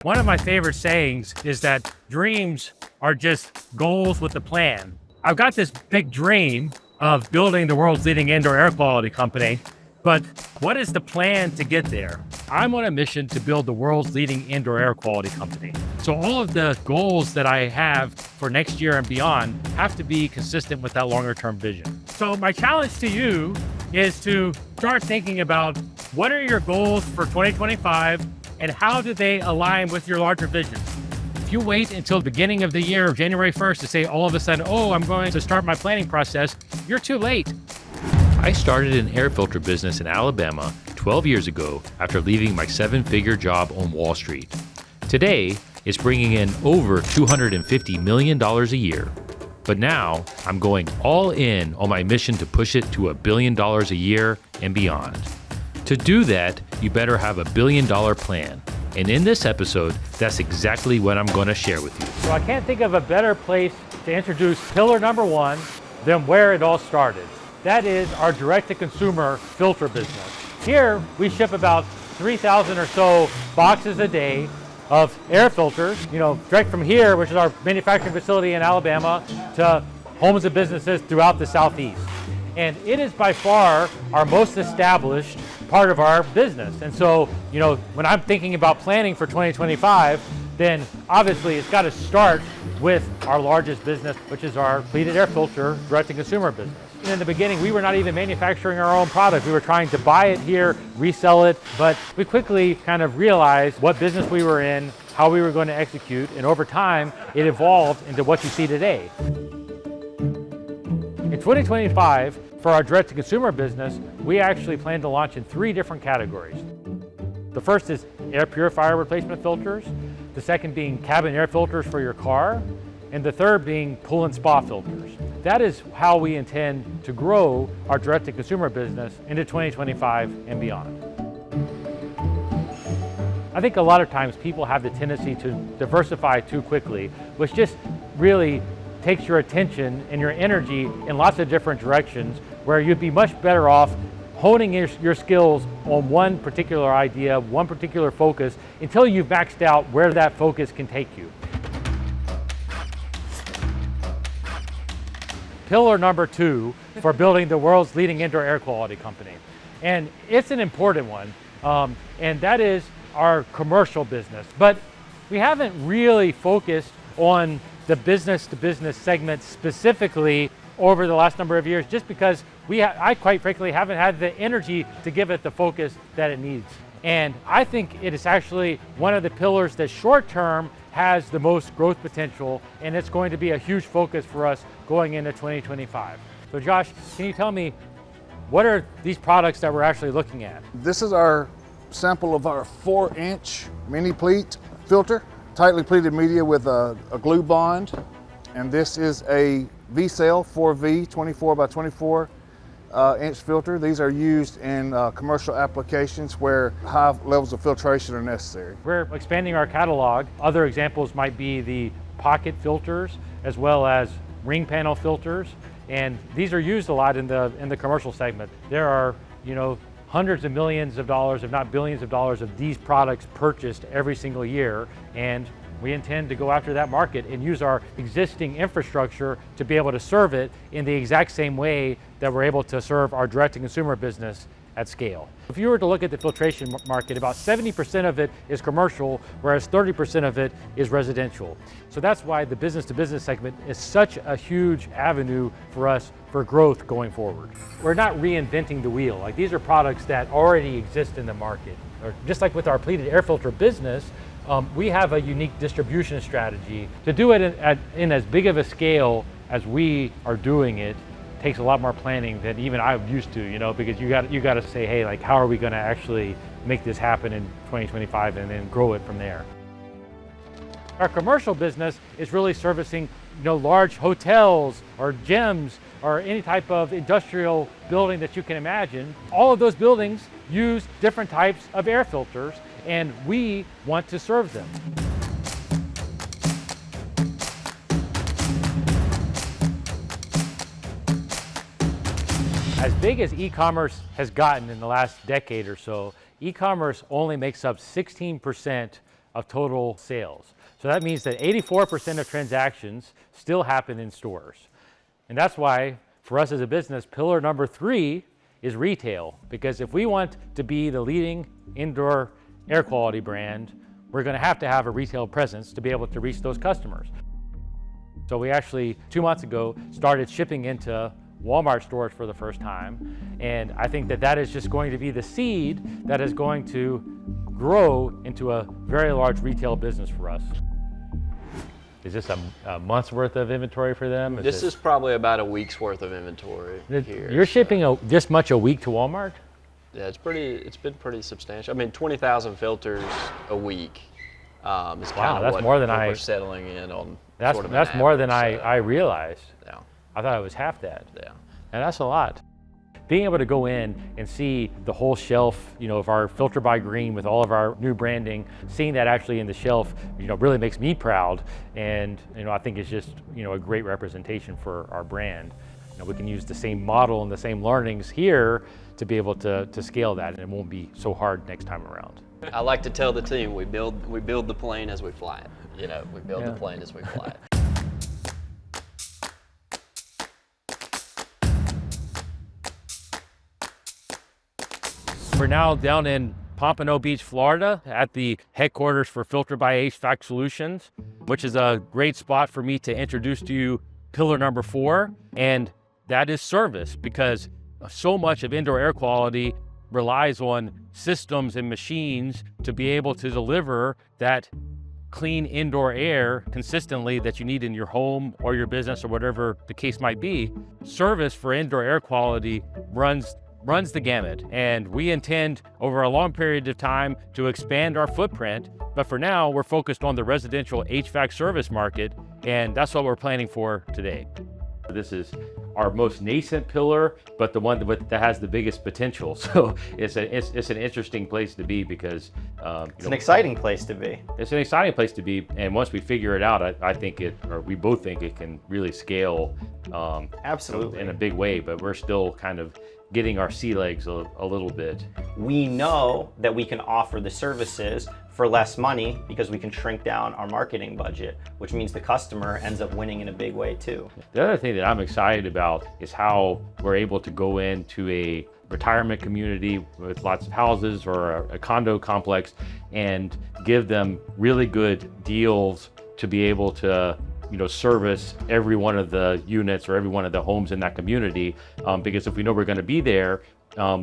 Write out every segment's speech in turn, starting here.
One of my favorite sayings is that dreams are just goals with a plan. I've got this big dream of building the world's leading indoor air quality company, but what is the plan to get there? I'm on a mission to build the world's leading indoor air quality company. So all of the goals that I have for next year and beyond have to be consistent with that longer term vision. So my challenge to you is to start thinking about what are your goals for 2025 and how do they align with your larger vision. If you wait until the beginning of the year, January 1st, to say all of a sudden, oh, I'm going to start my planning process, you're too late. I started an air filter business in Alabama 12 years ago after leaving my 7-figure job on Wall Street. Today, it's bringing in over $250 million a year. But now, I'm going all in on my mission to push it to $1 billion a year and beyond. To do that, you better have a $1 billion plan. And in this episode, that's exactly what I'm going to share with you. So I can't think of a better place to introduce pillar number one than where it all started. That is our direct-to-consumer filter business. Here, we ship about 3,000 or so boxes a day of air filters, direct from here, which is our manufacturing facility in Alabama, to homes and businesses throughout the Southeast. And it is by far our most established part of our business. And so, when I'm thinking about planning for 2025, then obviously it's got to start with our largest business, which is our pleated air filter direct-to-consumer business. In the beginning, we were not even manufacturing our own product. We were trying to buy it here, resell it, but we quickly kind of realized what business we were in, how we were going to execute, and over time, it evolved into what you see today. In 2025, for our direct-to-consumer business, we actually plan to launch in 3 different categories. The first is air purifier replacement filters, the second being cabin air filters for your car, and the third being pool and spa filters. That is how we intend to grow our direct-to-consumer business into 2025 and beyond. I think a lot of times people have the tendency to diversify too quickly, which just really takes your attention and your energy in lots of different directions, where you'd be much better off honing your skills on one particular idea, one particular focus, until you've maxed out where that focus can take you. Pillar number 2 for building the world's leading indoor air quality company. And it's an important one, and that is our commercial business. But we haven't really focused on the business-to-business segment specifically over the last number of years, just because I quite frankly haven't had the energy to give it the focus that it needs. And I think it is actually one of the pillars that short-term has the most growth potential, and it's going to be a huge focus for us going into 2025. So Josh, can you tell me, what are these products that we're actually looking at? This is our sample of our 4-inch mini pleat filter, tightly pleated media with a glue bond. And this is a V-cell 4V 24 by 24 inch filter. These are used in commercial applications where high levels of filtration are necessary. We're expanding our catalog. Other examples might be the pocket filters, as well as ring panel filters. And these are used a lot in the commercial segment. There are, hundreds of millions of dollars, if not billions of dollars, of these products purchased every single year. And we intend to go after that market and use our existing infrastructure to be able to serve it in the exact same way that we're able to serve our direct-to-consumer business at scale. If you were to look at the filtration market, about 70% of it is commercial, whereas 30% of it is residential. So that's why the business-to-business segment is such a huge avenue for us for growth going forward. We're not reinventing the wheel. Like, these are products that already exist in the market. Or just like with our pleated air filter business, we have a unique distribution strategy. To do it in as big of a scale as we are doing it takes a lot more planning than even I'm used to, because you got to say, hey, like, how are we going to actually make this happen in 2025 and then grow it from there. Our commercial business is really servicing, large hotels or gyms or any type of industrial building that you can imagine. All of those buildings use different types of air filters, and we want to serve them. As big as e-commerce has gotten in the last decade or so, e-commerce only makes up 16% of total sales. So that means that 84% of transactions still happen in stores. And that's why, for us as a business, pillar number 3 is retail. Because if we want to be the leading indoor air quality brand, we're going to have a retail presence to be able to reach those customers. So we actually, 2 months ago, started shipping into Walmart stores for the first time. And I think that that is just going to be the seed that is going to grow into a very large retail business for us. Is this a month's worth of inventory for them? This is probably about a week's worth of inventory here. You're shipping this much a week to Walmart? Yeah, it's been pretty substantial. I mean, 20,000 filters a week is kind of that's what more than we're settling in on. That's sort of that's an more than average, I realized. Yeah. I thought it was half that. Yeah. And that's a lot. Being able to go in and see the whole shelf, of our Filterbuy green with all of our new branding, seeing that actually in the shelf, really makes me proud. And, I think it's just, a great representation for our brand. We can use the same model and the same learnings here to be able to scale that, and it won't be so hard next time around. I like to tell the team we build the plane as we fly it. We build the plane as we fly it. We're now down in Pompano Beach, Florida, at the headquarters for Filterbuy HVAC Solutions, which is a great spot for me to introduce to you pillar number 4, and that is service, because so much of indoor air quality relies on systems and machines to be able to deliver that clean indoor air consistently that you need in your home or your business or whatever the case might be. Service for indoor air quality runs the gamut, and we intend over a long period of time to expand our footprint, but for now we're focused on the residential HVAC service market, and that's what we're planning for today. This is our most nascent pillar, but the one that has the biggest potential. So it's an interesting place to be, because it's an exciting place to be. It's an exciting place to be, and once we figure it out, I think we both think it can really scale. Absolutely. In a big way, but we're still kind of getting our sea legs a little bit. We know that we can offer the services for less money because we can shrink down our marketing budget, which means the customer ends up winning in a big way too. The other thing that I'm excited about is how we're able to go into a retirement community with lots of houses or a condo complex and give them really good deals to be able to service every one of the units or every one of the homes in that community, because if we know we're going to be there,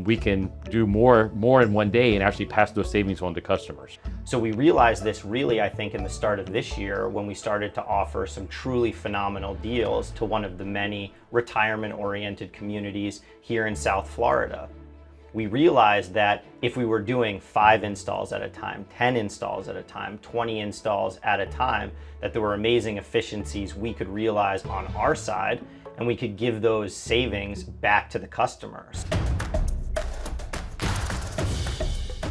we can do more in one day and actually pass those savings on to customers. So we realized this really, I think, in the start of this year when we started to offer some truly phenomenal deals to one of the many retirement-oriented communities here in South Florida. We realized that if we were doing 5 installs at a time, 10 installs at a time, 20 installs at a time, that there were amazing efficiencies we could realize on our side, and we could give those savings back to the customers.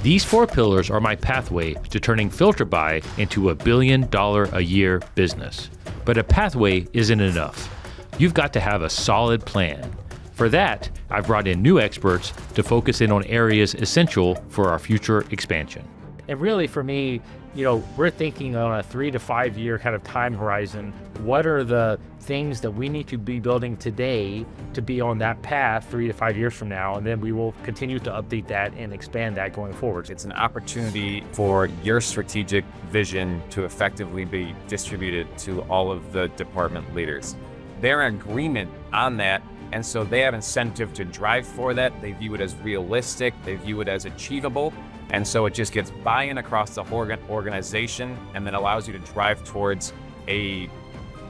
These 4 pillars are my pathway to turning Filterbuy into $1 billion a year business. But a pathway isn't enough. You've got to have a solid plan. For that, I've brought in new experts to focus in on areas essential for our future expansion. And really for me, we're thinking on a 3 to 5 year kind of time horizon. What are the things that we need to be building today to be on that path 3 to 5 years from now? And then we will continue to update that and expand that going forward. It's an opportunity for your strategic vision to effectively be distributed to all of the department leaders. They're in agreement on that, and so they have incentive to drive for that. They view it as realistic, they view it as achievable, and so it just gets buy-in across the organization and then allows you to drive towards a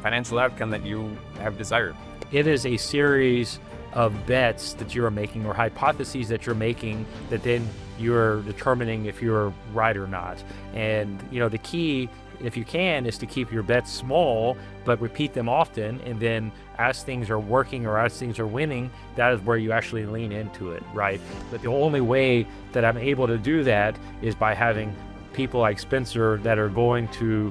financial outcome that you have desired. It is a series of bets that you're making or hypotheses that you're making that then you're determining if you're right or not. And the key, if you can, is to keep your bets small, but repeat them often. And then as things are working or as things are winning, that is where you actually lean into it, right? But the only way that I'm able to do that is by having people like Spencer that are going to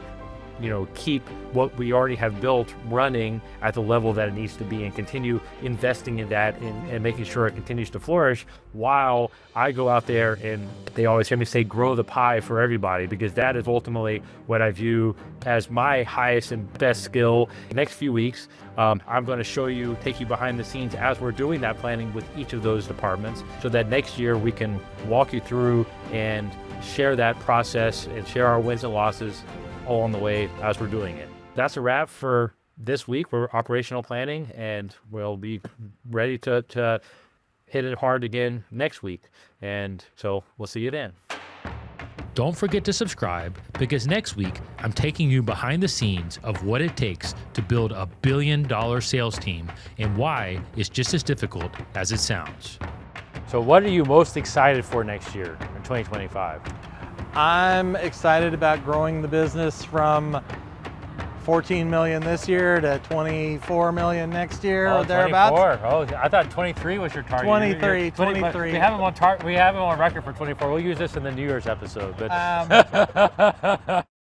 keep what we already have built running at the level that it needs to be and continue investing in that and making sure it continues to flourish, while I go out there and they always hear me say, grow the pie for everybody, because that is ultimately what I view as my highest and best skill. Next few weeks, I'm going to take you behind the scenes as we're doing that planning with each of those departments, so that next year we can walk you through and share that process and share our wins and losses all on the way as we're doing it. That's a wrap for this week. We're operational planning, and we'll be ready to hit it hard again next week. And so we'll see you then. Don't forget to subscribe, because next week I'm taking you behind the scenes of what it takes to build a $1 billion sales team and why it's just as difficult as it sounds. So what are you most excited for next year in 2025? I'm excited about growing the business from 14 million this year to 24 million next year or thereabouts. 24. Oh, I thought 23 was your target. 23. We have him on record for 24. We'll use this in the New Year's episode. But